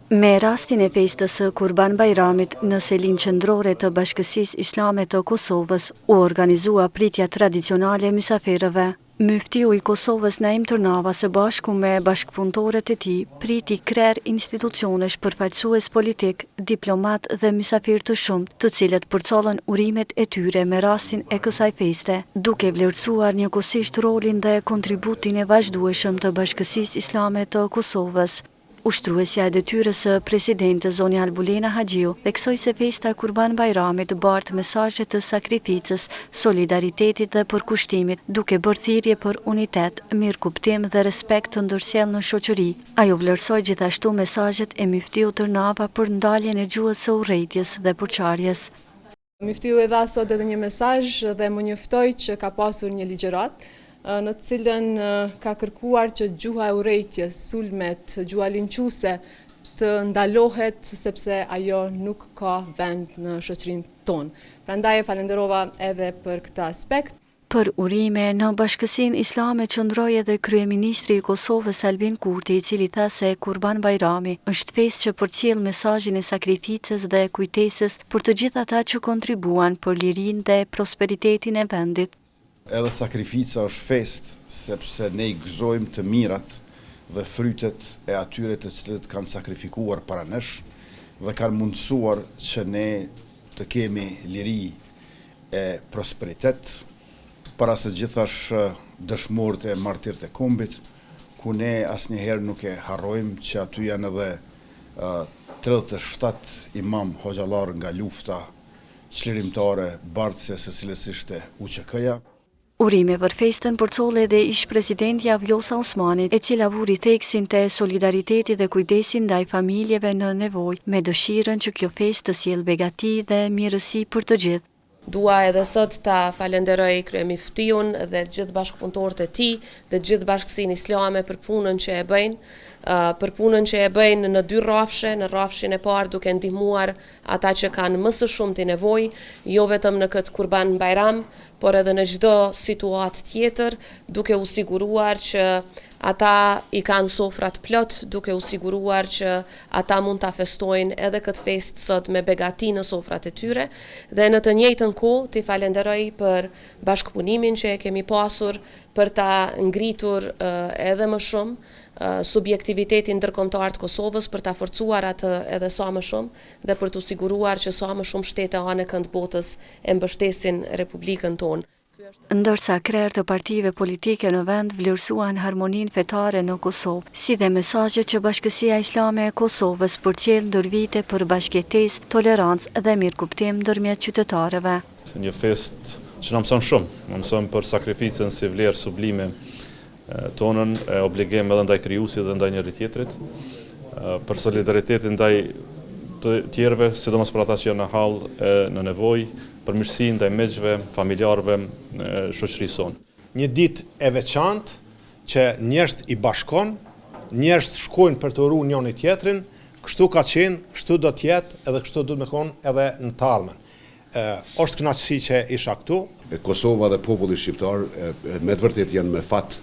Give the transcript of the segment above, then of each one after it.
Me rastin e festës së Kurban Bajramit në selin qendrore të Bashkësisë Islame të Kosovës, u organizua pritja tradicionale e mysafirëve. Muftiu i Kosovës Naim Tërnava së bashku me bashkëpunëtorët e tij priti krerë institucionesh përfaqësues politik, diplomat dhe mysafirë të shumt, të cilët përcollën urimet e tyre me rastin e kësaj feste, duke vlerësuar njëkohësisht rolin dhe kontributin e vazhdueshëm të Bashkësisë Islame të Kosovës. Ushtruesja e detyrës së presidentes Zonja Albulena Haxhiu theksoi se festa e Kurban Bajramit bart mesazhe të sakrificës, solidaritetit dhe përkushtimit, duke bërë thirrje për unitet, mirëkuptim dhe respekt të ndërsjellë në shoqëri. Ajo vlerësoi gjithashtu mesazhet e Muftiut Tërnava për ndaljen e gjuhës së urrëties dhe përçarjes. Muftiu e dha sot edhe një mesazh dhe më njoftoi që ka pasur një ligjëratë në të cilën ka kërkuar që gjuha e urrëties, sulmet, gjuha linquese të ndalohet sepse ajo nuk ka vend në shoqërinë tonë. Prandaj e falenderova edhe për këtë aspekt. Për urime në Bashkësinë Islame qëndroi edhe kryeministri i Kosovës Albin Kurti, i cili tha se Kurban Bajrami është festë që përcjell mesazhin e sakrificës dhe kujtesës për të gjithë ata që kontribuan për lirinë dhe prosperitetin e vendit. Edhe sakrifica është festë, sepse ne i gëzojmë të mirat dhe frytet e atyre të cilët kanë sakrifikuar para nesh dhe kanë mundësuar që ne të kemi liri e prosperitet, para se gjithash dëshmorët e martirët e kombit, ku ne asnjëherë nuk e harrojmë që aty janë edhe 37 imam hoxhallar nga lufta çlirimtare bardhëse së cilës ishte UÇK-ja. Urime për festën përcolli edhe ish-presidentja Vjosa Osmani, e cila vuri theksin të solidaritetit dhe kujdesin ndaj familjeve në nevojë, me dëshirën që kjo festë të sjellë begati dhe mirësi për të gjithë. Dua edhe sot ta falenderoj kryemiftiun dhe gjithë bashkëpunëtorët e tij, dhe gjithë Bashkësinë Islame për punën që e bëjnë, në dy rrafshe, në rrafshin e parë duke ndihmuar ata që kanë më së shumti nevojë, jo vetëm në këtë Kurban Bajram, por edhe në çdo situatë tjetër, duke u siguruar që ata i kanë sofrat plot, duke u siguruar që ata mund ta festojnë edhe këtë festë sot me begati në sofrat e tyre, dhe në të njëjtën kohë t'i falenderoj për bashkëpunimin që e kemi pasur për ta ngritur edhe më shumë subjektivitetin ndërkombëtar të Kosovës, për ta forcuar atë edhe sa më shumë dhe për t'u siguruar që sa më shumë shtete anë kënd botës e mbështesin Republikën tonë. Ndërsa krerë të partive politike në vend vlerësuan harmoninë fetare në Kosovë, si dhe mesazhet që Bashkësia Islame e Kosovës përcjell ndër vite për bashkëjetesë, tolerancë dhe mirëkuptim ndërmjet qytetarëve. Një festë që na mëson shumë, na mëson për sakrificën si vlerë sublime tonën, e obligim edhe ndaj krijuesit dhe ndaj njëri tjetrit, për solidaritetin ndaj të tjerëve, sidomos për ata që janë në hall në nevojë, për mirësi ndaj miqve, familjarëve, shoqërisë sonë. Një ditë e veçantë që njerëzit i bashkon, njerëzit shkojnë për të uruar njëri tjetrin, kështu ka qenë, kështu do të jetë edhe kështu duhet të qenë edhe në të ardhmen. Është kënaqësi që isha këtu. Kosova dhe populli shqiptar me të vërtetë janë me fat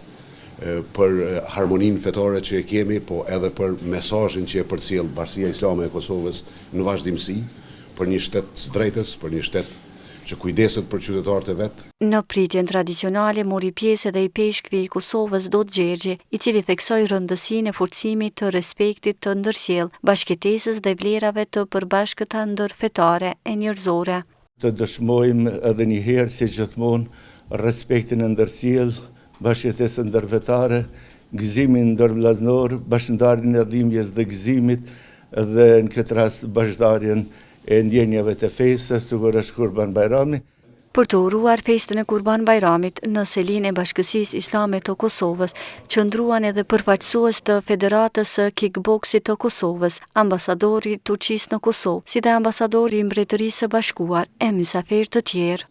për harmoninë fetare që e kemi, po edhe për mesazhin që e përcjell Bashkia Islame e Kosovës në vazhdimsi, për një shtet së drejtës, për një shtet që kujdeset për qytetarët e vet. Në pritjen tradicionale mori pjesë edhe i peshkvi i Kosovës Dot Gjergji, i cili theksoi rëndësinë e forcimit të respektit të ndërsjellë, bashkëjetesës dhe vlerave të përbashkëta ndërfetare e njerëzore. Të dëshmojmë edhe një herë si gjithmonë respektin e ndërsjellë, bashkëjetesën ndërfetare, gëzimin ndërvllaznor, bashkëndarjen e dhimbjes dhe gëzimit, dhe në këtë rast bashkëndarjen e ndjenjave të festës, sigurisht Kurban Bajrami. Për të uruar festën e Kurban Bajramit në selin e Bashkësisë Islame të Kosovës, qëndruan edhe përfaqësues të Federatës së Kickboksit të Kosovës, ambasadori i Turqisë në Kosovë, si dhe ambasadori i Mbretërisë së Bashkuar e mysafirë të tjerë.